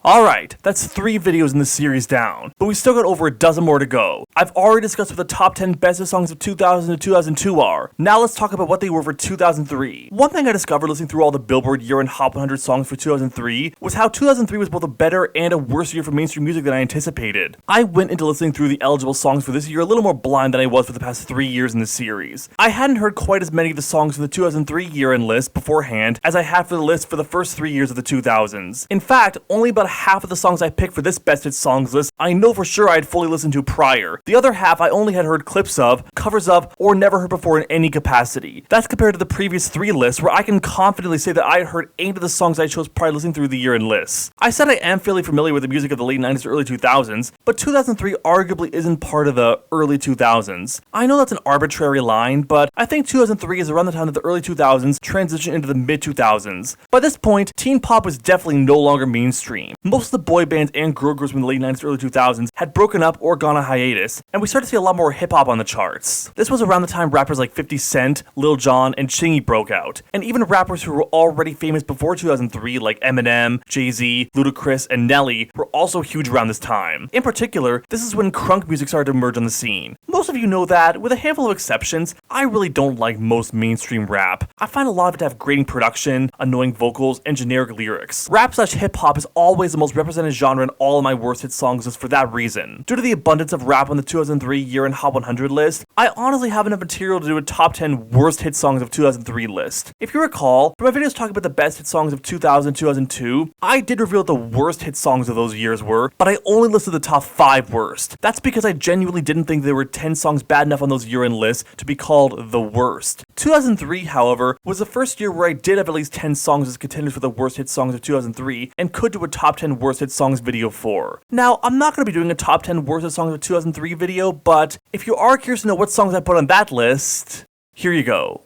Alright, that's 3 videos in this series down, but we still got over a dozen more to go. I've already discussed what the top 10 bestest songs of 2000 to 2002 are. Now let's talk about what they were for 2003. One thing I discovered listening through all the Billboard Year-End Hot 100 songs for 2003 was how 2003 was both a better and a worse year for mainstream music than I anticipated. I went into listening through the eligible songs for this year a little more blind than I was for the past 3 years in this series. I hadn't heard quite as many of the songs from the 2003 year-end list beforehand as I had for the list for the first 3 years of the 2000s. In fact, only about half of the songs I picked for this Best Hits Songs list I know for sure I had fully listened to prior. The other half I only had heard clips of, covers of, or never heard before in any capacity. That's compared to the previous 3 lists where I can confidently say that I had heard 8 of the songs I chose prior to listening through the year-end lists. I said I am fairly familiar with the music of the late 90s to early 2000s, but 2003 arguably isn't part of the early 2000s. I know that's an arbitrary line, but I think 2003 is around the time that the early 2000s transitioned into the mid-2000s. By this point, teen pop was definitely no longer mainstream. Most of the boy bands and girl groups from the late 90s to early 2000s had broken up or gone on hiatus, and we started to see a lot more hip-hop on the charts. This was around the time rappers like 50 Cent, Lil Jon, and Chingy broke out, and even rappers who were already famous before 2003 like Eminem, Jay-Z, Ludacris, and Nelly were also huge around this time. In particular, this is when crunk music started to emerge on the scene. Most of you know that, with a handful of exceptions, I really don't like most mainstream rap. I find a lot of it to have grating production, annoying vocals, and generic lyrics. Rap/hip-hop is always the most represented genre in all of my worst hit songs lists for that reason. Due to the abundance of rap on the 2003 year-end Hot 100 list, I honestly have enough material to do a top 10 worst hit songs of 2003 list. If you recall, for my videos talking about the best hit songs of 2000 and 2002, I did reveal what the worst hit songs of those years were, but I only listed the top 5 worst. That's because I genuinely didn't think there were 10 songs bad enough on those year-end lists to be called the worst. 2003, however, was the first year where I did have at least 10 songs as contenders for the worst hit songs of 2003 and could do a top 10 worst hit songs video for. Now, I'm not going to be doing a top 10 worst hit songs of 2003 video, but if you are curious to know what songs I put on that list, here you go.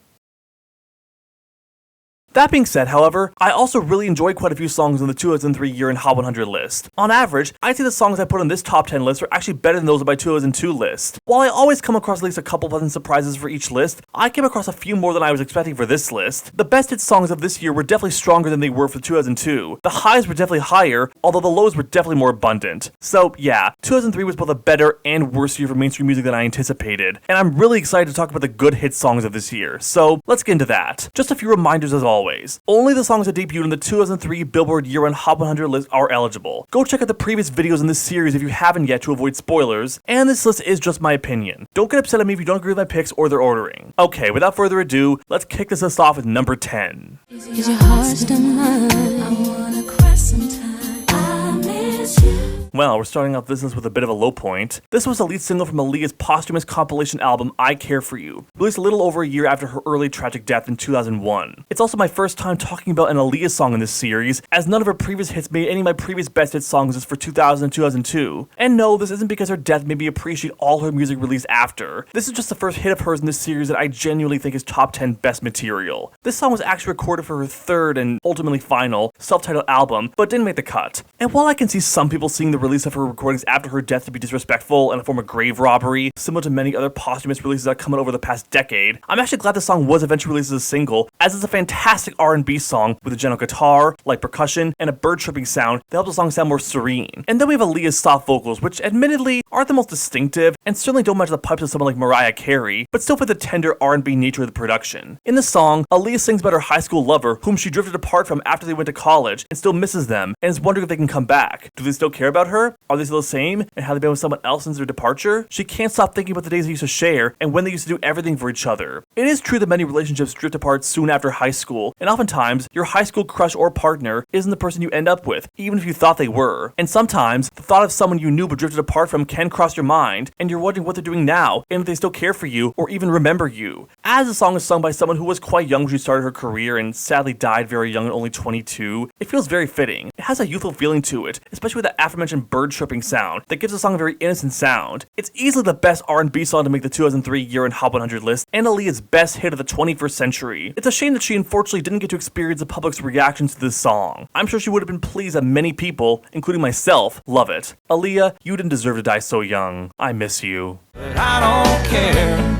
That being said, however, I also really enjoyed quite a few songs on the 2003 year-end Hot 100 list. On average, I'd say the songs I put on this top 10 list are actually better than those on my 2002 list. While I always come across at least a couple pleasant surprises for each list, I came across a few more than I was expecting for this list. The best hit songs of this year were definitely stronger than they were for 2002. The highs were definitely higher, although the lows were definitely more abundant. So yeah, 2003 was both a better and worse year for mainstream music than I anticipated, and I'm really excited to talk about the good hit songs of this year. So let's get into that. Just a few reminders as always. Only the songs that debuted in the 2003 Billboard Year-End Hot 100 list are eligible. Go check out the previous videos in this series if you haven't yet to avoid spoilers, and this list is just my opinion. Don't get upset at me if you don't agree with my picks or their ordering. Okay, without further ado, let's kick this list off with number 10. Is your heart still mine? I wanna cry sometime. I miss you. Well, we're starting off this list with a bit of a low point. This was the lead single from Aaliyah's posthumous compilation album, I Care For You, released a little over a year after her early tragic death in 2001. It's also my first time talking about an Aaliyah song in this series, as none of her previous hits made any of my previous best hit songs lists for 2000 and 2002. And no, this isn't because her death made me appreciate all her music released after. This is just the first hit of hers in this series that I genuinely think is top 10 best material. This song was actually recorded for her third and ultimately final self-titled album, but didn't make the cut. And while I can see some people seeing the release of her recordings after her death to be disrespectful and a form of grave robbery, similar to many other posthumous releases that have come out over the past decade, I'm actually glad the song was eventually released as a single, as it's a fantastic R&B song with a gentle guitar, light percussion, and a bird-chirping sound that helps the song sound more serene. And then we have Aaliyah's soft vocals, which admittedly aren't the most distinctive, and certainly don't match the pipes of someone like Mariah Carey, but still fit the tender R&B nature of the production. In the song, Aaliyah sings about her high school lover, whom she drifted apart from after they went to college, and still misses them, and is wondering if they can come back. Do they still care about her? Are they still the same? And have they been with someone else since their departure? She can't stop thinking about the days they used to share, and when they used to do everything for each other. It is true that many relationships drift apart soon after high school, and oftentimes, your high school crush or partner isn't the person you end up with, even if you thought they were. And sometimes, the thought of someone you knew but drifted apart from can cross your mind, and you're wondering what they're doing now, and if they still care for you, or even remember you. As the song is sung by someone who was quite young when she started her career, and sadly died very young at only 22, it feels very fitting. It has a youthful feeling to it, especially with the aforementioned bird-chirping sound that gives the song a very innocent sound. It's easily the best R&B song to make the 2003 year-end Hot 100 list, and Aaliyah's best hit of the 21st century. It's a shame that she unfortunately didn't get to experience the public's reactions to this song. I'm sure she would have been pleased that many people, including myself, love it. Aaliyah, you didn't deserve to die so young. I miss you. But I don't care.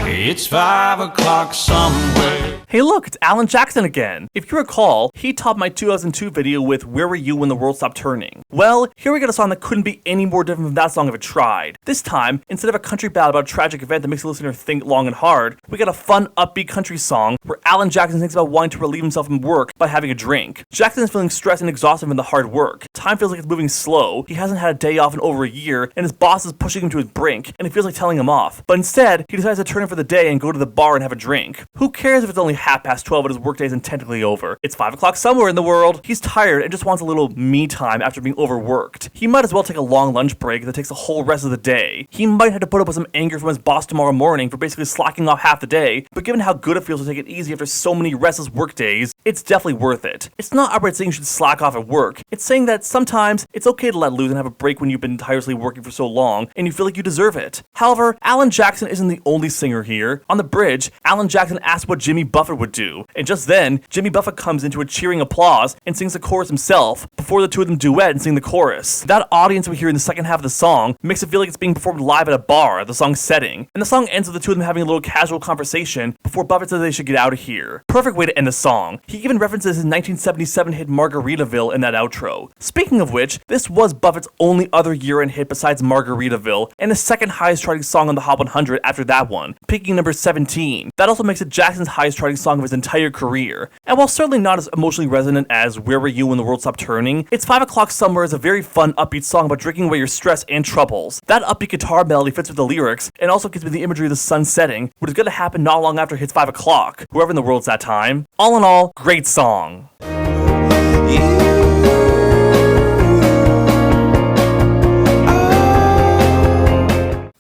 It's 5 o'clock somewhere. Hey look, it's Alan Jackson again. If you recall, he topped my 2002 video with Where Were You When the World Stopped Turning? Well, here we got a song that couldn't be any more different from that song if it tried. This time, instead of a country ballad about a tragic event that makes the listener think long and hard, we got a fun, upbeat country song where Alan Jackson thinks about wanting to relieve himself from work by having a drink. Jackson is feeling stressed and exhausted from the hard work. Time feels like it's moving slow, he hasn't had a day off in over a year, and his boss is pushing him to his brink, and he feels like telling him off. But instead, he decides to turn in for the day and go to the bar and have a drink. Who cares if it's only 12:30 and his workday isn't technically over? It's 5 o'clock somewhere in the world. He's tired and just wants a little me time after being overworked. He might as well take a long lunch break that takes the whole rest of the day. He might have to put up with some anger from his boss tomorrow morning for basically slacking off half the day, but given how good it feels to take it easy after so many restless work days, it's definitely worth it. It's not outright saying you should slack off at work. It's saying that sometimes it's okay to let loose and have a break when you've been tirelessly working for so long and you feel like you deserve it. However, Alan Jackson isn't the only singer here. On the bridge, Alan Jackson asked what Jimmy Buffett would do, and just then, Jimmy Buffett comes into a cheering applause and sings the chorus himself before the two of them duet and sing the chorus. That audience we hear in the second half of the song makes it feel like it's being performed live at a bar at the song's setting, and the song ends with the two of them having a little casual conversation before Buffett says they should get out of here. Perfect way to end the song. He even references his 1977 hit Margaritaville in that outro. Speaking of which, this was Buffett's only other year-end hit besides Margaritaville, and his second highest charting song on the Hot 100 after that one, peaking number 17. That also makes it Jackson's highest charting song of his entire career. And while certainly not as emotionally resonant as Where Were You When the World Stopped Turning, It's 5 O'Clock Somewhere is a very fun, upbeat song about drinking away your stress and troubles. That upbeat guitar melody fits with the lyrics, and also gives me the imagery of the sun setting, which is going to happen not long after it hits 5 o'clock, whoever in the world's that time. All in all, great song.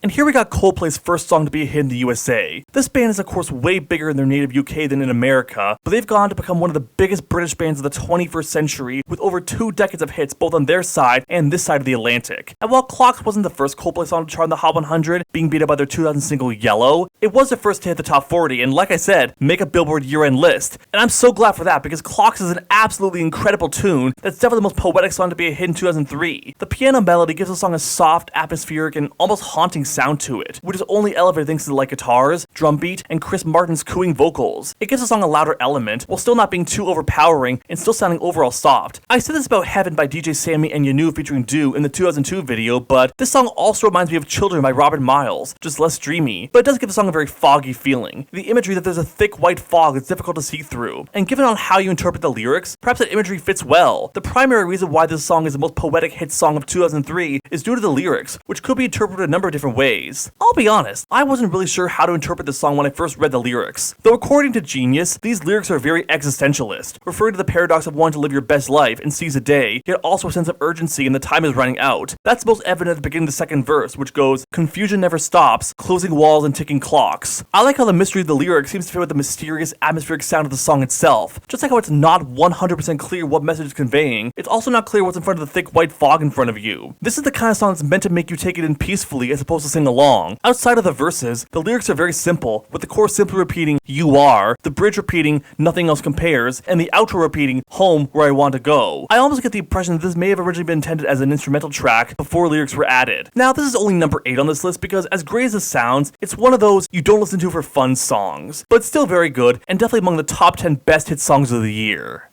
And here we got Coldplay's first song to be a hit in the USA. This band is of course way bigger in their native UK than in America, but they've gone to become one of the biggest British bands of the 21st century with over 2 decades of hits both on their side and this side of the Atlantic. And while Clocks wasn't the first Coldplay song to chart on the Hot 100, being beat up by their 2000 single Yellow, it was the first to hit the top 40 and, like I said, make a Billboard year-end list. And I'm so glad for that because Clocks is an absolutely incredible tune that's definitely the most poetic song to be a hit in 2003. The piano melody gives the song a soft, atmospheric, and almost haunting sound to it, which is only elevated thanks to the light guitars, drum beat, and Chris Martin's cooing vocals. It gives the song a louder element, while still not being too overpowering and still sounding overall soft. I said this about Heaven by DJ Sammy and Yanu featuring Do in the 2002 video, but this song also reminds me of Children by Robert Miles, just less dreamy, but it does give the song a very foggy feeling. The imagery that there's a thick white fog that's difficult to see through, and given on how you interpret the lyrics, perhaps that imagery fits well. The primary reason why this song is the most poetic hit song of 2003 is due to the lyrics, which could be interpreted a number of different ways. I'll be honest, I wasn't really sure how to interpret this song when I first read the lyrics. Though according to Genius, these lyrics are very existentialist, referring to the paradox of wanting to live your best life and seize a day, yet also a sense of urgency and the time is running out. That's most evident at the beginning of the second verse, which goes, "Confusion never stops, closing walls and ticking clocks." I like how the mystery of the lyrics seems to fit with the mysterious, atmospheric sound of the song itself. Just like how it's not 100% clear what message it's conveying, it's also not clear what's in front of the thick white fog in front of you. This is the kind of song that's meant to make you take it in peacefully as opposed to sing along. Outside of the verses, the lyrics are very simple, with the chorus simply repeating, "You are," the bridge repeating, "Nothing else compares," and the outro repeating, "Home, where I want to go." I almost get the impression that this may have originally been intended as an instrumental track before lyrics were added. Now, this is only number 8 on this list because, as great as it sounds, it's one of those you don't listen to for fun songs, but it's still very good, and definitely among the top 10 best hit songs of the year.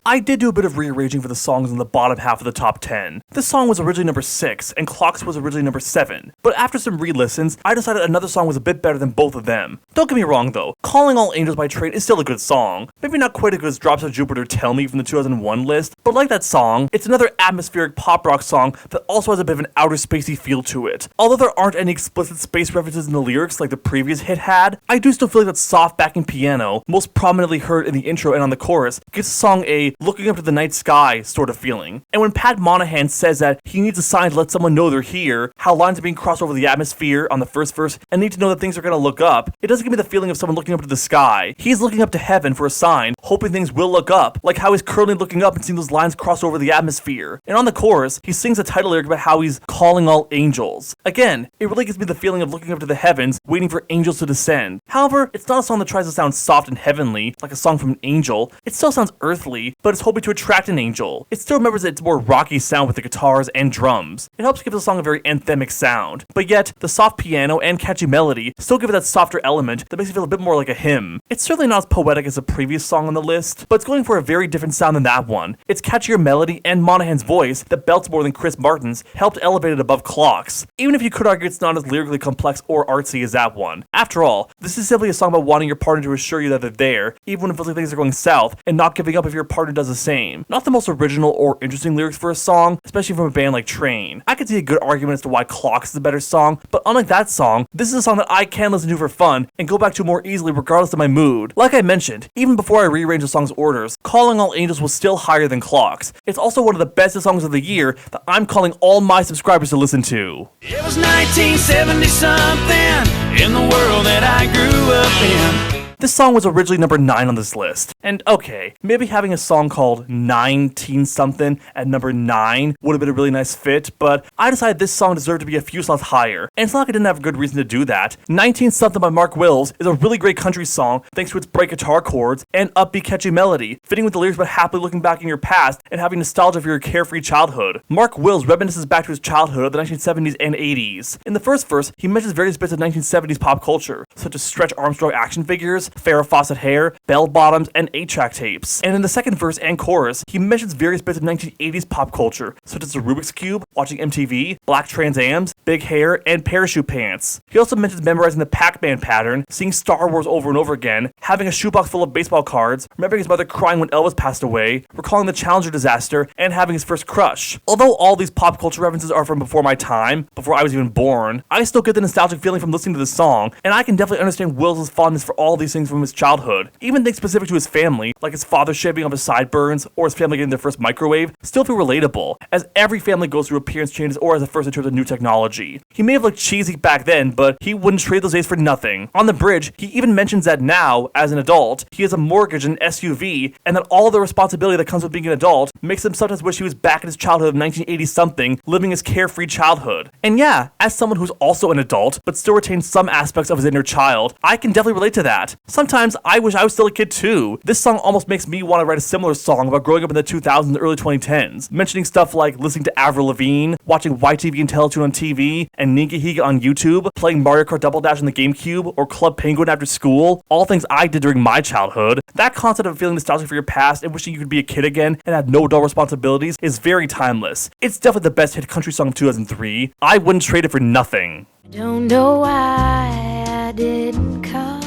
I did do a bit of rearranging for the songs in the bottom half of the top 10. This song was originally number 6, and Clocks was originally number 7. But after some re-listens, I decided another song was a bit better than both of them. Don't get me wrong though, Calling All Angels by Train is still a good song. Maybe not quite as good as Drops of Jupiter Tell Me from the 2001 list, but like that song, it's another atmospheric pop rock song that also has a bit of an outer spacey feel to it. Although there aren't any explicit space references in the lyrics like the previous hit had, I do still feel like that soft backing piano, most prominently heard in the intro and on the chorus, gives the song a looking up to the night sky sort of feeling. And when Pat Monahan says that he needs a sign to let someone know they're here, how lines are being crossed over the atmosphere on the first verse, and need to know that things are going to look up, it doesn't give me the feeling of someone looking up to the sky. He's looking up to heaven for a sign, hoping things will look up, like how he's currently looking up and seeing those lines cross over the atmosphere. And on the chorus, he sings a title lyric about how he's calling all angels. Again, it really gives me the feeling of looking up to the heavens, waiting for angels to descend. However, it's not a song that tries to sound soft and heavenly, like a song from an angel. It still sounds earthly, but but is hoping to attract an angel. It still remembers its more rocky sound with the guitars and drums. It helps give the song a very anthemic sound, but yet the soft piano and catchy melody still give it that softer element that makes it feel a bit more like a hymn. It's certainly not as poetic as the previous song on the list, but it's going for a very different sound than that one. Its catchier melody and Monahan's voice that belts more than Chris Martin's helped elevate it above Clocks, even if you could argue it's not as lyrically complex or artsy as that one. After all, this is simply a song about wanting your partner to assure you that they're there, even when it feels like things are going south, and not giving up if your partner does the same. Not the most original or interesting lyrics for a song, especially from a band like Train. I could see a good argument as to why Clocks is a better song, but unlike that song, this is a song that I can listen to for fun and go back to more easily regardless of my mood. Like I mentioned, even before I rearranged the song's orders, Calling All Angels was still higher than Clocks. It's also one of the best songs of the year that I'm calling all my subscribers to listen to. It was 1970 something in the world that I grew up in. This song was originally number 9 on this list. And okay, maybe having a song called 19-something at number 9 would have been a really nice fit, but I decided this song deserved to be a few slots higher. And it's not like I didn't have a good reason to do that. 19-something by Mark Wills is a really great country song thanks to its bright guitar chords and upbeat catchy melody, fitting with the lyrics about happily looking back in your past and having nostalgia for your carefree childhood. Mark Wills reminisces back to his childhood of the 1970s and 80s. In the first verse, he mentions various bits of 1970s pop culture, such as Stretch Armstrong action figures, Farrah Fawcett hair, bell-bottoms, and 8-track tapes. And in the second verse and chorus, he mentions various bits of 1980s pop culture, such as the Rubik's Cube, watching MTV, black Trans Ams, big hair, and parachute pants. He also mentions memorizing the Pac-Man pattern, seeing Star Wars over and over again, having a shoebox full of baseball cards, remembering his mother crying when Elvis passed away, recalling the Challenger disaster, and having his first crush. Although all these pop culture references are from before my time, before I was even born, I still get the nostalgic feeling from listening to this song, and I can definitely understand Wills' fondness for all these things from his childhood. Even things specific to his family, like his father shaving off his sideburns, or his family getting their first microwave, still feel relatable, as every family goes through appearance changes or as a first in terms of new technology. He may have looked cheesy back then, but he wouldn't trade those days for nothing. On the bridge, he even mentions that now, as an adult, he has a mortgage and an SUV, and that all the responsibility that comes with being an adult makes him sometimes wish he was back in his childhood of 1980-something, living his carefree childhood. And yeah, as someone who's also an adult, but still retains some aspects of his inner child, I can definitely relate to that. Sometimes I wish I was still a kid too. This song almost makes me want to write a similar song about growing up in the 2000s and early 2010s, mentioning stuff like listening to Avril Lavigne, watching YTV and Teletoon on TV, and Ninja Higa on YouTube, playing Mario Kart Double Dash on the GameCube, or Club Penguin after school, all things I did during my childhood. That concept of feeling nostalgic for your past and wishing you could be a kid again and have no adult responsibilities is very timeless. It's definitely the best hit country song of 2003. I wouldn't trade it for nothing. I don't know why I didn't come.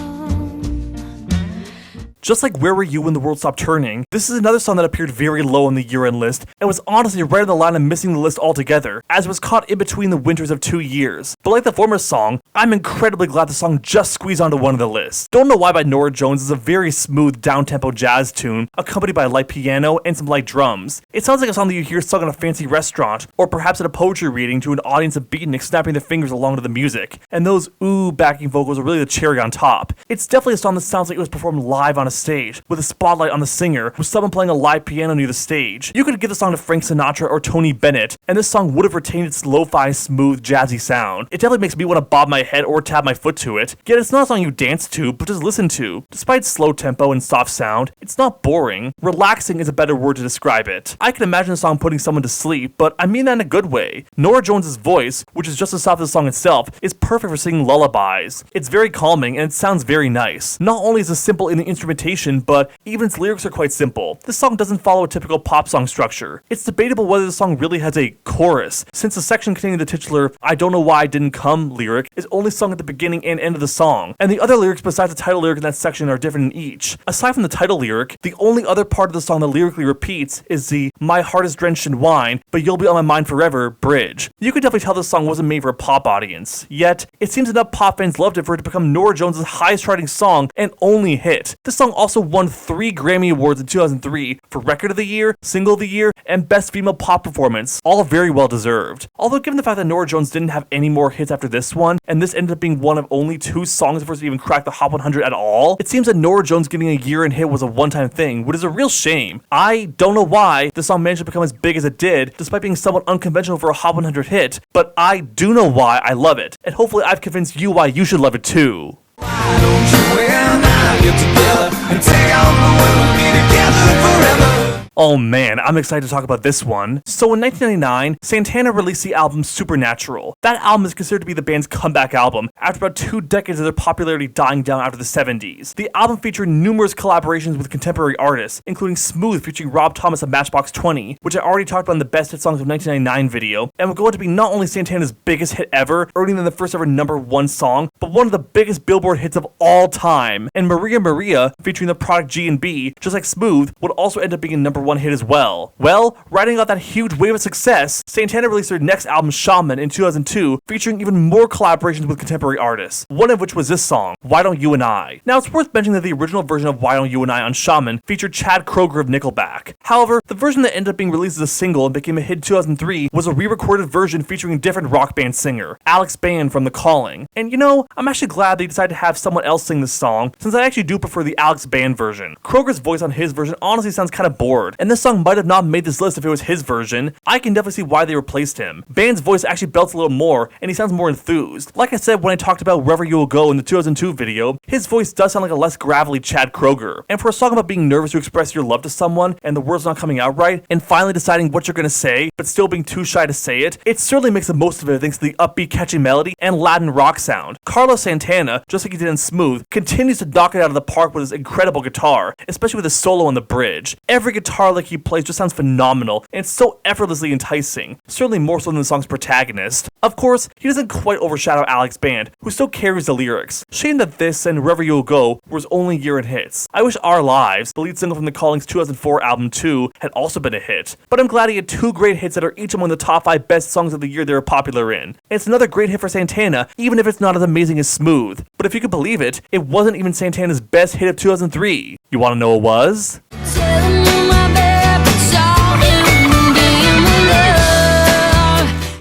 Just like Where Were You When the World Stopped Turning, this is another song that appeared very low on the year-end list and was honestly right on the line of missing the list altogether, as it was caught in between the winters of 2 years. But like the former song, I'm incredibly glad the song just squeezed onto one of the lists. Don't Know Why by Norah Jones is a very smooth, down-tempo jazz tune, accompanied by a light piano and some light drums. It sounds like a song that you hear sung in a fancy restaurant, or perhaps at a poetry reading to an audience of beatniks snapping their fingers along to the music. And those ooh backing vocals are really the cherry on top. It's definitely a song that sounds like it was performed live on a stage, with a spotlight on the singer, with someone playing a live piano near the stage. You could give the song to Frank Sinatra or Tony Bennett, and this song would have retained its lo-fi, smooth, jazzy sound. It definitely makes me want to bob my head or tap my foot to it, yet it's not a song you dance to, but just listen to. Despite slow tempo and soft sound, it's not boring. Relaxing is a better word to describe it. I can imagine the song putting someone to sleep, but I mean that in a good way. Norah Jones' voice, which is just as soft as the song itself, is perfect for singing lullabies. It's very calming, and it sounds very nice. Not only is it simple in the instrumentation, but even its lyrics are quite simple. This song doesn't follow a typical pop song structure. It's debatable whether the song really has a chorus, since the section containing the titular "I Don't Know Why I Didn't Come" lyric is only sung at the beginning and end of the song, and the other lyrics besides the title lyric in that section are different in each. Aside from the title lyric, the only other part of the song that lyrically repeats is the "My heart is drenched in wine, but you'll be on my mind forever" bridge. You could definitely tell this song wasn't made for a pop audience, yet it seems enough pop fans loved it for it to become Norah Jones' highest charting song and only hit. This song also won 3 Grammy Awards in 2003 for Record of the Year, Single of the Year, and Best Female Pop Performance, all very well deserved. Although given the fact that Norah Jones didn't have any more hits after this one, and this ended up being one of only 2 songs before it even cracked the Hot 100 at all, it seems that Norah Jones getting a year-end hit was a one-time thing, which is a real shame. I don't know why the song managed to become as big as it did, despite being somewhat unconventional for a Hot 100 hit, but I do know why I love it, and hopefully I've convinced you why you should love it too. Why don't you and I get together and take on the world and be together forever? Oh man, I'm excited to talk about this one. So in 1999, Santana released the album Supernatural. That album is considered to be the band's comeback album after about 2 decades of their popularity dying down after the 70s. The album featured numerous collaborations with contemporary artists, including Smooth featuring Rob Thomas of Matchbox 20, which I already talked about in the Best Hit Songs of 1999 video, and would go on to be not only Santana's biggest hit ever, earning them the first ever #1 song, but one of the biggest Billboard hits of all time. And Maria Maria, featuring the product G&B, just like Smooth, would also end up being a #1 hit as well. Well, riding out that huge wave of success, Santana released their next album Shaman in 2002, featuring even more collaborations with contemporary artists, one of which was this song, Why Don't You and I. Now it's worth mentioning that the original version of Why Don't You and I on Shaman featured Chad Kroeger of Nickelback. However, the version that ended up being released as a single and became a hit in 2003 was a re-recorded version featuring a different rock band singer, Alex Band from The Calling. And you know, I'm actually glad they decided to have someone else sing this song, since I actually do prefer the Alex Band version. Kroeger's voice on his version honestly sounds kind of bored, and this song might have not made this list if it was his version. I can definitely see why they replaced him. Band's voice actually belts a little more, and he sounds more enthused. Like I said when I talked about Wherever You Will Go in the 2002 video, his voice does sound like a less gravelly Chad Kroeger. And for a song about being nervous to express your love to someone, and the words not coming out right, and finally deciding what you're gonna say, but still being too shy to say it certainly makes the most of it thanks to the upbeat catchy melody and Latin rock sound. Carlos Santana, just like he did in Smooth, continues to knock it out of the park with his incredible guitar, especially with his solo on the bridge. Every guitar lick he plays just sounds phenomenal, and it's so effortlessly enticing, certainly more so than the song's protagonist. Of course, he doesn't quite overshadow Alex Band, who still carries the lyrics. Shame that this and Wherever You'll Go was only year-end hits. I wish Our Lives, the lead single from The Calling's 2004 album 2, had also been a hit, but I'm glad he had 2 great hits that are each among the top 5 best songs of the year they were popular in. It's another great hit for Santana, even if it's not as amazing as Smooth. But if you could believe it, it wasn't even Santana's best hit of 2003. You wanna know what was?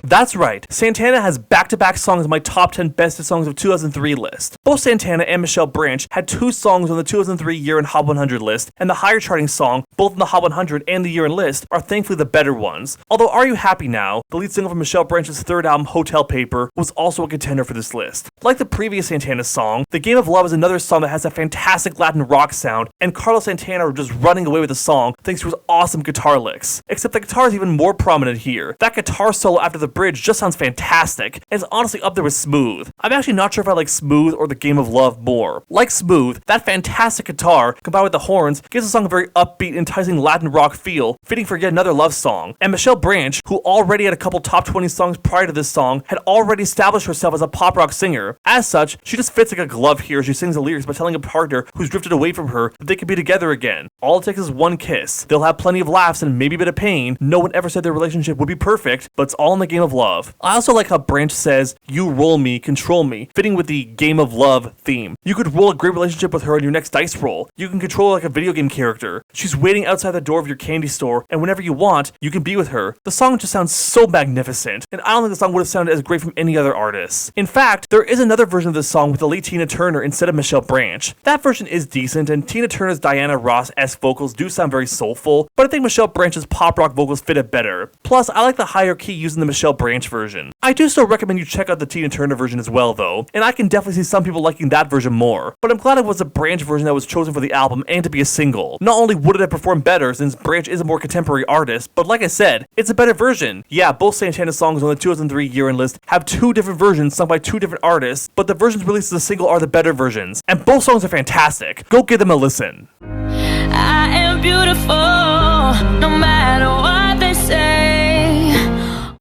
That's right, Santana has back-to-back songs in my top 10 best songs of 2003 list. Both Santana and Michelle Branch had 2 songs on the 2003 year-end Hot 100 list, and the higher charting song, both in the Hot 100 and the year-end list, are thankfully the better ones. Although Are You Happy Now, the lead single from Michelle Branch's 3rd album Hotel Paper, was also a contender for this list. Like the previous Santana song, The Game of Love is another song that has a fantastic Latin rock sound, and Carlos Santana were just running away with the song thanks to his awesome guitar licks. Except the guitar is even more prominent here. That guitar solo after the bridge just sounds fantastic, and it's honestly up there with Smooth. I'm actually not sure if I like Smooth or The Game of Love more. Like Smooth, that fantastic guitar, combined with the horns, gives the song a very upbeat, enticing Latin rock feel, fitting for yet another love song. And Michelle Branch, who already had a couple top 20 songs prior to this song, had already established herself as a pop rock singer. As such, she just fits like a glove here as she sings the lyrics by telling a partner who's drifted away from her that they could be together again. All it takes is one kiss. They'll have plenty of laughs and maybe a bit of pain. No one ever said their relationship would be perfect, but it's all in the game of love. I also like how Branch says, "You roll me, control me," fitting with the Game of Love theme. You could roll a great relationship with her on your next dice roll. You can control her like a video game character. She's waiting outside the door of your candy store, and whenever you want, you can be with her. The song just sounds so magnificent, and I don't think the song would have sounded as great from any other artist. In fact, there is another version of this song with the late Tina Turner instead of Michelle Branch. That version is decent, and Tina Turner's Diana Ross-esque vocals do sound very soulful, but I think Michelle Branch's pop rock vocals fit it better. Plus, I like the higher key used in the Michelle Branch version. I do still recommend you check out the Tina Turner version as well though, and I can definitely see some people liking that version more. But I'm glad it was a Branch version that was chosen for the album and to be a single. Not only would it have performed better since Branch is a more contemporary artist, but like I said, it's a better version. Yeah, both Santana songs on the 2003 year-end list have 2 different versions sung by 2 different artists, but the versions released as a single are the better versions, and both songs are fantastic. Go give them a listen. I am beautiful, no matter what they say.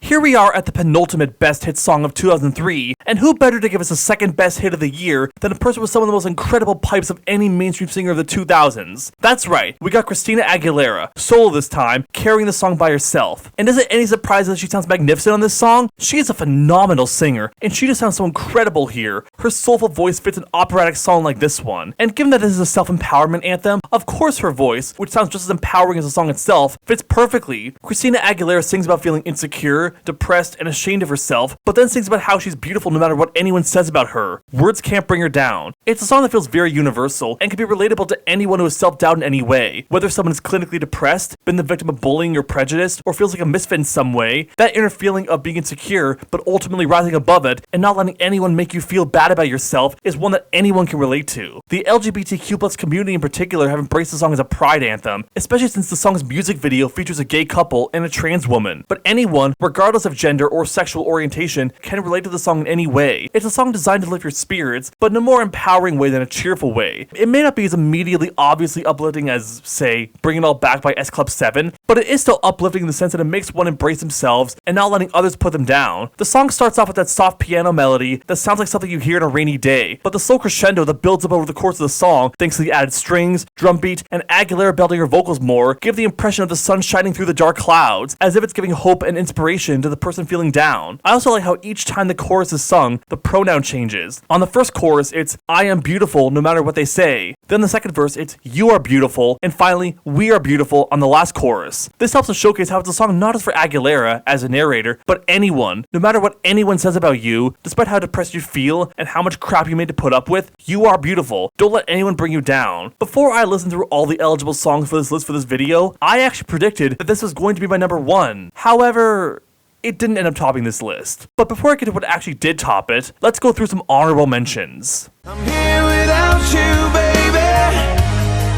Here we are at the penultimate best hit song of 2003, and who better to give us a second best hit of the year than a person with some of the most incredible pipes of any mainstream singer of the 2000s. That's right, we got Christina Aguilera, solo this time, carrying the song by herself. And is it any surprise that she sounds magnificent on this song? She is a phenomenal singer, and she just sounds so incredible here. Her soulful voice fits an operatic song like this one, and given that this is a self-empowerment anthem, of course her voice, which sounds just as empowering as the song itself, fits perfectly. Christina Aguilera sings about feeling insecure, depressed, and ashamed of herself, but then sings about how she's beautiful no matter what anyone says about her. Words can't bring her down. It's a song that feels very universal and can be relatable to anyone who has self-doubt in any way. Whether someone is clinically depressed, been the victim of bullying or prejudice, or feels like a misfit in some way, that inner feeling of being insecure, but ultimately rising above it, and not letting anyone make you feel bad about yourself is one that anyone can relate to. The LGBTQ+ community in particular have embraced the song as a pride anthem, especially since the song's music video features a gay couple and a trans woman. But anyone, regardless of gender or sexual orientation, can relate to the song in any way. It's a song designed to lift your spirits, but in a more empowering way than a cheerful way. It may not be as immediately obviously uplifting as, say, Bring It All Back by S Club 7, but it is still uplifting in the sense that it makes one embrace themselves and not letting others put them down. The song starts off with that soft piano melody that sounds like something you hear on a rainy day, but the slow crescendo that builds up over the course of the song, thanks to the added strings, drum beat, and Aguilera belting her vocals more, give the impression of the sun shining through the dark clouds, as if it's giving hope and inspiration to the person feeling down. I also like how each time the chorus is sung, the pronoun changes. On the first chorus, it's I am beautiful no matter what they say. Then the second verse, it's you are beautiful, and finally, we are beautiful on the last chorus. This helps to showcase how it's a song not just for Aguilera as a narrator, but anyone. No matter what anyone says about you, despite how depressed you feel and how much crap you made to put up with, you are beautiful. Don't let anyone bring you down. Before I listened through all the eligible songs for this list for this video, I actually predicted that this was going to be my number 1. However, it didn't end up topping this list. But before I get to what actually did top it, let's go through some honorable mentions. I'm here without you, baby,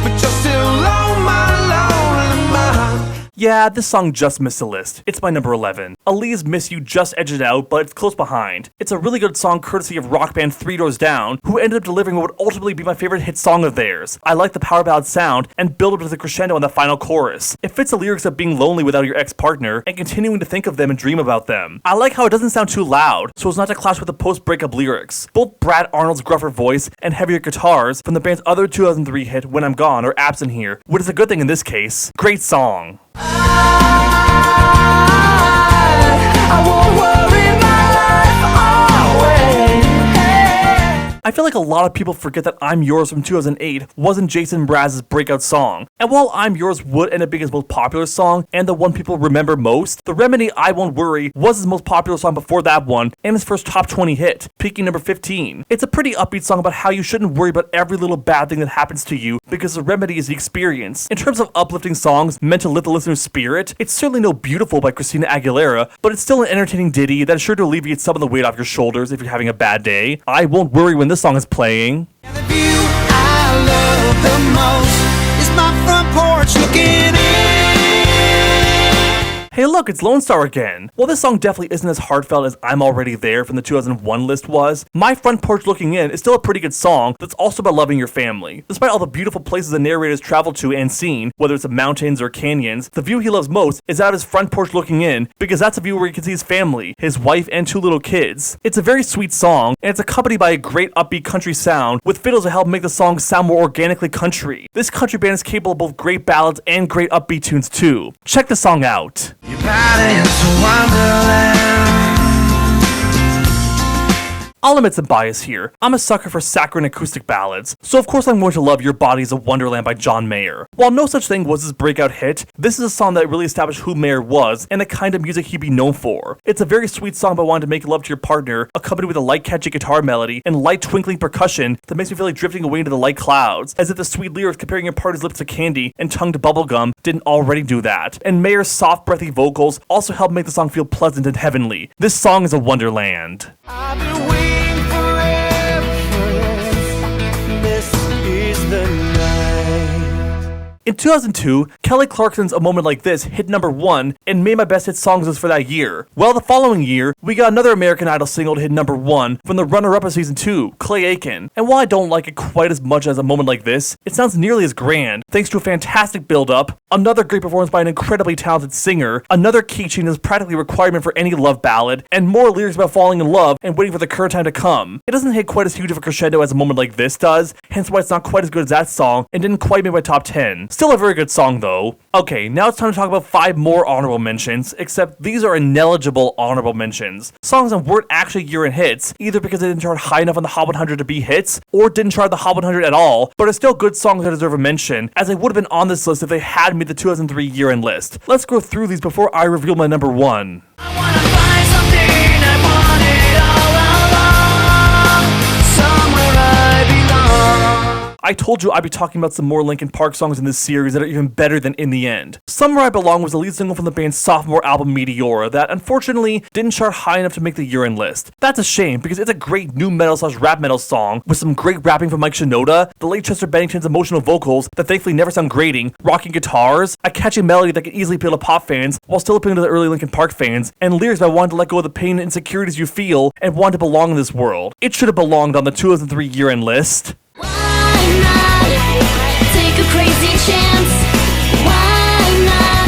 but you're still on my lonely mind. Yeah, this song just missed the list. It's my number 11. Aaliyah's Miss You just edged it out, but it's close behind. It's a really good song courtesy of rock band Three Doors Down, who ended up delivering what would ultimately be my favorite hit song of theirs. I like the power ballad sound and build up to the crescendo on the final chorus. It fits the lyrics of being lonely without your ex-partner and continuing to think of them and dream about them. I like how it doesn't sound too loud, so as not to clash with the post-breakup lyrics. Both Brad Arnold's gruffer voice and heavier guitars from the band's other 2003 hit When I'm Gone are absent here, which is a good thing in this case. Great song. I won't worry my life away. I feel like a lot of people forget that I'm Yours from 2008 wasn't Jason Mraz's breakout song. And while I'm Yours would end up being his most popular song and the one people remember most, The Remedy I Won't Worry was his most popular song before that one and his first top 20 hit, peaking number 15. It's a pretty upbeat song about how you shouldn't worry about every little bad thing that happens to you because the remedy is the experience. In terms of uplifting songs meant to lift the listener's spirit, it's certainly no Beautiful by Christina Aguilera, but it's still an entertaining ditty that is sure to alleviate some of the weight off your shoulders if you're having a bad day. I won't worry when this song is playing. And the view I love the most is my front porch looking in. Hey look, it's Lone Star again. While this song definitely isn't as heartfelt as I'm Already There from the 2001 list was, My Front Porch Looking In is still a pretty good song that's also about loving your family. Despite all the beautiful places the narrator has traveled to and seen, whether it's the mountains or canyons, the view he loves most is out his front porch looking in, because that's a view where he can see his family, his wife and 2 little kids. It's a very sweet song, and it's accompanied by a great upbeat country sound, with fiddles to help make the song sound more organically country. This country band is capable of both great ballads and great upbeat tunes too. Check the song out. You're bound into Wonderland. I'll admit some bias here. I'm a sucker for saccharine acoustic ballads, so of course I'm going to love Your Body's a Wonderland by John Mayer. While No Such Thing was his breakout hit, this is a song that really established who Mayer was and the kind of music he'd be known for. It's a very sweet song about wanting to make love to your partner, accompanied with a light catchy guitar melody and light twinkling percussion that makes me feel like drifting away into the light clouds, as if the sweet lyrics comparing your partner's lips to candy and tongue to bubblegum didn't already do that. And Mayer's soft breathy vocals also help make the song feel pleasant and heavenly. This song is a wonderland. I've been waiting forever for this. This is the night. In 2002, Kelly Clarkson's A Moment Like This hit number 1 and made my best hit songs list for that year. Well, the following year, we got another American Idol single to hit number 1 from the runner-up of season 2, Clay Aiken. And while I don't like it quite as much as A Moment Like This, it sounds nearly as grand, thanks to a fantastic build-up, another great performance by an incredibly talented singer, another key change that's practically a requirement for any love ballad, and more lyrics about falling in love and waiting for the current time to come. It doesn't hit quite as huge of a crescendo as A Moment Like This does, hence why it's not quite as good as that song, and didn't quite make my top 10. Still a very good song though. Okay, now it's time to talk about 5 more honorable mentions, except these are ineligible honorable mentions. Songs that weren't actually year-end hits, either because they didn't chart high enough on the Hot 100 to be hits, or didn't chart the Hot 100 at all, but are still good songs that deserve a mention, as they would have been on this list if they had made the 2003 year-end list. Let's go through these before I reveal my number 1. I wanna I told you I'd be talking about some more Linkin Park songs in this series that are even better than In the End. Somewhere I Belong was the lead single from the band's sophomore album Meteora that unfortunately didn't chart high enough to make the year-end list. That's a shame because it's a great new metal/rap metal song with some great rapping from Mike Shinoda, the late Chester Bennington's emotional vocals that thankfully never sound grating, rocking guitars, a catchy melody that can easily appeal to pop fans while still appealing to the early Linkin Park fans, and lyrics by wanting to let go of the pain and insecurities you feel and want to belong in this world. It should have belonged on the 2003 year-end list. Why not take a crazy chance? Why not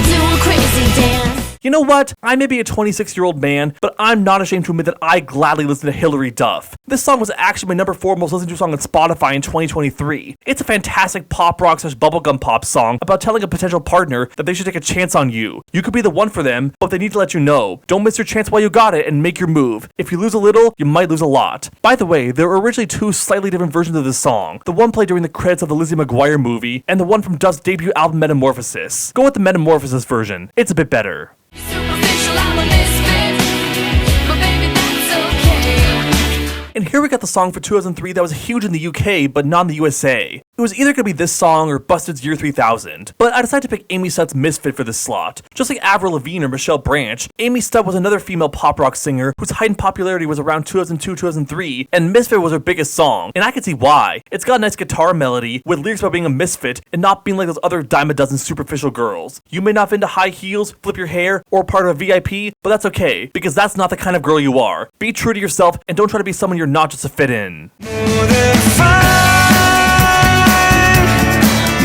do a crazy dance? You know what? I may be a 26-year-old man, but I'm not ashamed to admit that I gladly listen to Hilary Duff. This song was actually my number 4 most listened to song on Spotify in 2023. It's a fantastic pop rock/bubblegum pop song about telling a potential partner that they should take a chance on you. You could be the one for them, but they need to let you know. Don't miss your chance while you got it and make your move. If you lose a little, you might lose a lot. By the way, there were originally 2 slightly different versions of this song. The one played during the credits of the Lizzie McGuire movie, and the one from Duff's debut album Metamorphosis. Go with the Metamorphosis version. It's a bit better. Superficial, I'm a misfit, but baby, that's okay. And here we got the song for 2003 that was huge in the UK, but not in the USA. It was either going to be this song or Busted's Year 3000, but I decided to pick Amy Studd's Misfit for this slot. Just like Avril Lavigne or Michelle Branch, Amy Studd was another female pop rock singer whose heightened popularity was around 2002-2003, and Misfit was her biggest song, and I can see why. It's got a nice guitar melody, with lyrics about being a misfit and not being like those other dime a dozen superficial girls. You may not fit into high heels, flip your hair, or part of a VIP, but that's okay, because that's not the kind of girl you are. Be true to yourself, and don't try to be someone you're not just to fit in. More than fine,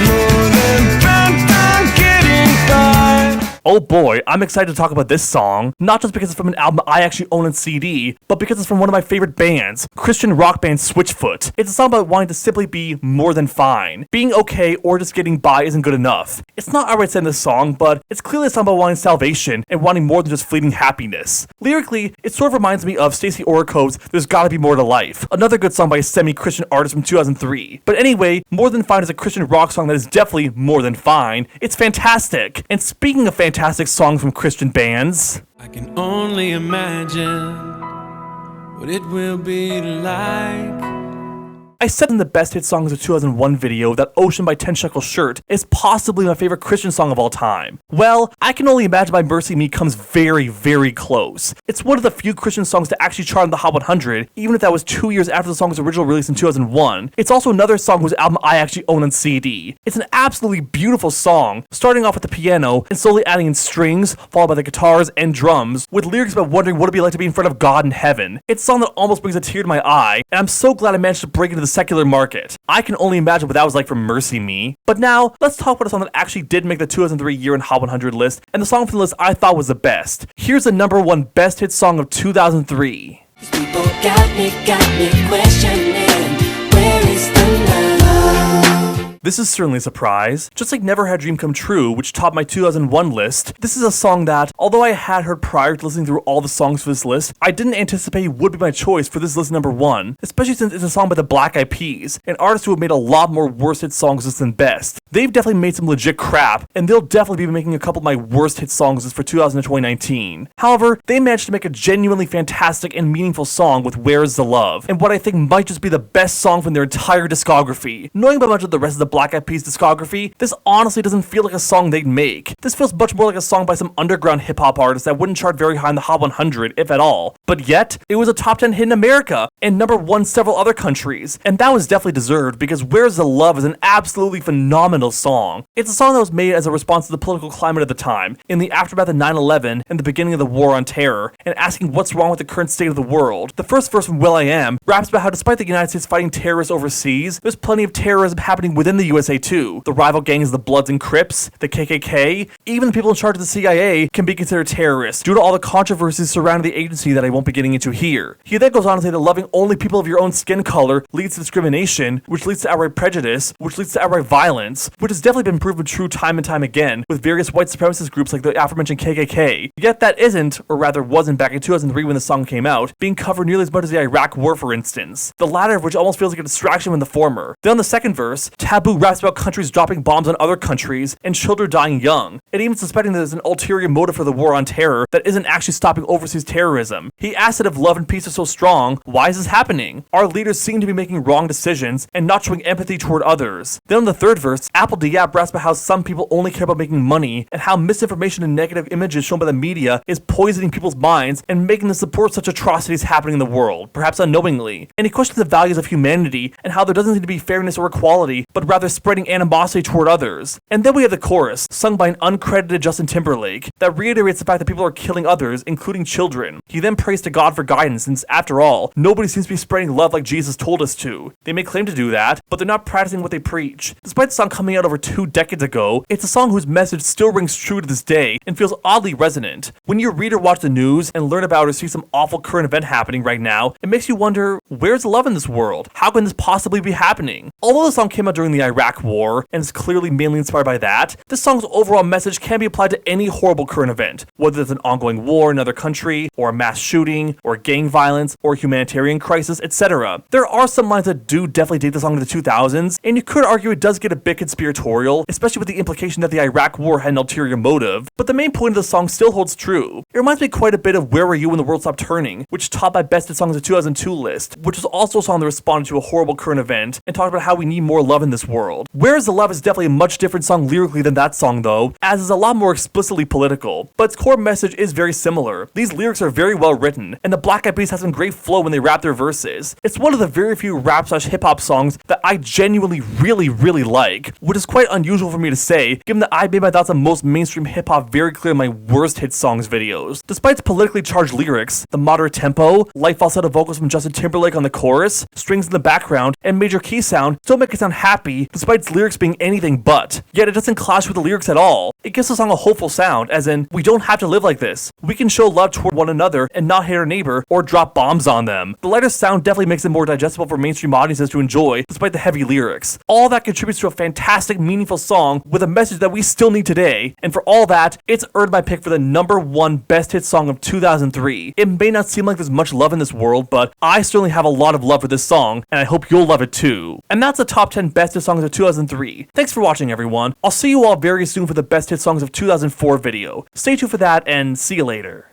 more than bad, getting by. Oh boy, I'm excited to talk about this song, not just because it's from an album I actually own on CD, but because it's from one of my favorite bands, Christian rock band Switchfoot. It's a song about wanting to simply be more than fine. Being okay or just getting by isn't good enough. It's not outright said in this song, but it's clearly a song about wanting salvation and wanting more than just fleeting happiness. Lyrically, it sort of reminds me of Stacey Oracove's There's Gotta Be More to Life, another good song by a semi-Christian artist from 2003. But anyway, More Than Fine is a Christian rock song that is definitely more than fine. It's fantastic. And speaking of fantastic songs from Christian bands, I can only imagine what it will be like. I said in the Best Hit Songs of 2001 video that Ocean by 10 Shekel Shirt is possibly my favorite Christian song of all time. Well, I Can Only Imagine by Mercy Me comes very, very close. It's one of the few Christian songs to actually chart on the Hot 100, even if that was 2 years after the song's original release in 2001. It's also another song whose album I actually own on CD. It's an absolutely beautiful song, starting off with the piano and slowly adding in strings, followed by the guitars and drums, with lyrics about wondering what it'd be like to be in front of God in heaven. It's a song that almost brings a tear to my eye, and I'm so glad I managed to break into the secular market. I can only imagine what that was like for Mercy Me. But now, let's talk about a song that actually did make the 2003 year-end Hot 100 list, and the song from the list I thought was the best. Here's the number 1 best hit song of 2003. These people got me questioning, where is the love? This is certainly a surprise. Just like Never Had a Dream Come True, which topped my 2001 list, this is a song that, although I had heard prior to listening through all the songs for this list, I didn't anticipate would be my choice for this list number 1, especially since it's a song by the Black Eyed Peas, an artist who have made a lot more worst hit songs lists than best. They've definitely made some legit crap, and they'll definitely be making a couple of my worst hit songs lists for 2019. However, they managed to make a genuinely fantastic and meaningful song with Where's the Love, and what I think might just be the best song from their entire discography. Knowing about much of the rest of the Black Eyed Peas discography, this honestly doesn't feel like a song they'd make. This feels much more like a song by some underground hip-hop artist that wouldn't chart very high in the Hot 100, if at all. But yet, it was a top 10 hit in America, and number 1 several other countries. And that was definitely deserved, because Where's the Love is an absolutely phenomenal song. It's a song that was made as a response to the political climate at the time, in the aftermath of 9/11 and the beginning of the War on Terror, and asking what's wrong with the current state of the world. The first verse from will.i.am raps about how despite the United States fighting terrorists overseas, there's plenty of terrorism happening within the USA too. The rival gangs, the Bloods and Crips, the KKK, even the people in charge of the CIA can be considered terrorists due to all the controversies surrounding the agency that I won't be getting into here. He then goes on to say that loving only people of your own skin color leads to discrimination, which leads to outright prejudice, which leads to outright violence, which has definitely been proven true time and time again with various white supremacist groups like the aforementioned KKK. Yet that isn't, or rather wasn't back in 2003 when the song came out, being covered nearly as much as the Iraq War, for instance. The latter of which almost feels like a distraction from the former. Then on the second verse, Taboo who raps about countries dropping bombs on other countries and children dying young, and even suspecting that there's an ulterior motive for the war on terror that isn't actually stopping overseas terrorism. He asked that if love and peace are so strong, why is this happening? Our leaders seem to be making wrong decisions and not showing empathy toward others. Then in the third verse, Apple Diab raps about how some people only care about making money and how misinformation and negative images shown by the media is poisoning people's minds and making them support such atrocities happening in the world, perhaps unknowingly. And he questions the values of humanity and how there doesn't seem to be fairness or equality, but rather spreading animosity toward others. And then we have the chorus, sung by an uncredited Justin Timberlake, that reiterates the fact that people are killing others, including children. He then prays to God for guidance, since after all, nobody seems to be spreading love like Jesus told us to. They may claim to do that, but they're not practicing what they preach. Despite the song coming out over 2 decades ago, it's a song whose message still rings true to this day and feels oddly resonant. When you read or watch the news and learn about or see some awful current event happening right now, it makes you wonder, where's the love in this world? How can this possibly be happening? Although the song came out during the Iraq War and is clearly mainly inspired by that, this song's overall message can be applied to any horrible current event, whether it's an ongoing war in another country, or a mass shooting, or gang violence, or a humanitarian crisis, etc. There are some lines that do definitely date the song to the 2000s, and you could argue it does get a bit conspiratorial, especially with the implication that the Iraq War had an ulterior motive, but the main point of the song still holds true. It reminds me quite a bit of Where Were You When the World Stopped Turning, which topped my Best Hit Songs of 2002 list, which was also a song that responded to a horrible current event and talked about how we need more love in this world. Where Is the Love is definitely a much different song lyrically than that song though, as is a lot more explicitly political, but its core message is very similar. These lyrics are very well written, and the Black Eyed Peas has some great flow when they rap their verses. It's one of the very few rap/hip-hop songs that I genuinely really like, which is quite unusual for me to say, given that I made my thoughts on most mainstream hip-hop very clear in my worst hit songs videos. Despite its politically charged lyrics, the moderate tempo, light falsetto vocals from Justin Timberlake on the chorus, strings in the background, and major key sound still make it sound happy, despite its lyrics being anything but. Yet it doesn't clash with the lyrics at all. It gives the song a hopeful sound, as in, we don't have to live like this. We can show love toward one another and not hate our neighbor or drop bombs on them. The lighter sound definitely makes it more digestible for mainstream audiences to enjoy, despite the heavy lyrics. All that contributes to a fantastic, meaningful song with a message that we still need today, and for all that, it's earned my pick for the #1 best hit song of 2003. It may not seem like there's much love in this world, but I certainly have a lot of love for this song, and I hope you'll love it too. And that's the top 10 best hit songs of 2003. Thanks for watching, everyone. I'll see you all very soon for the best hit songs of 2004 video. Stay tuned for that, and see you later.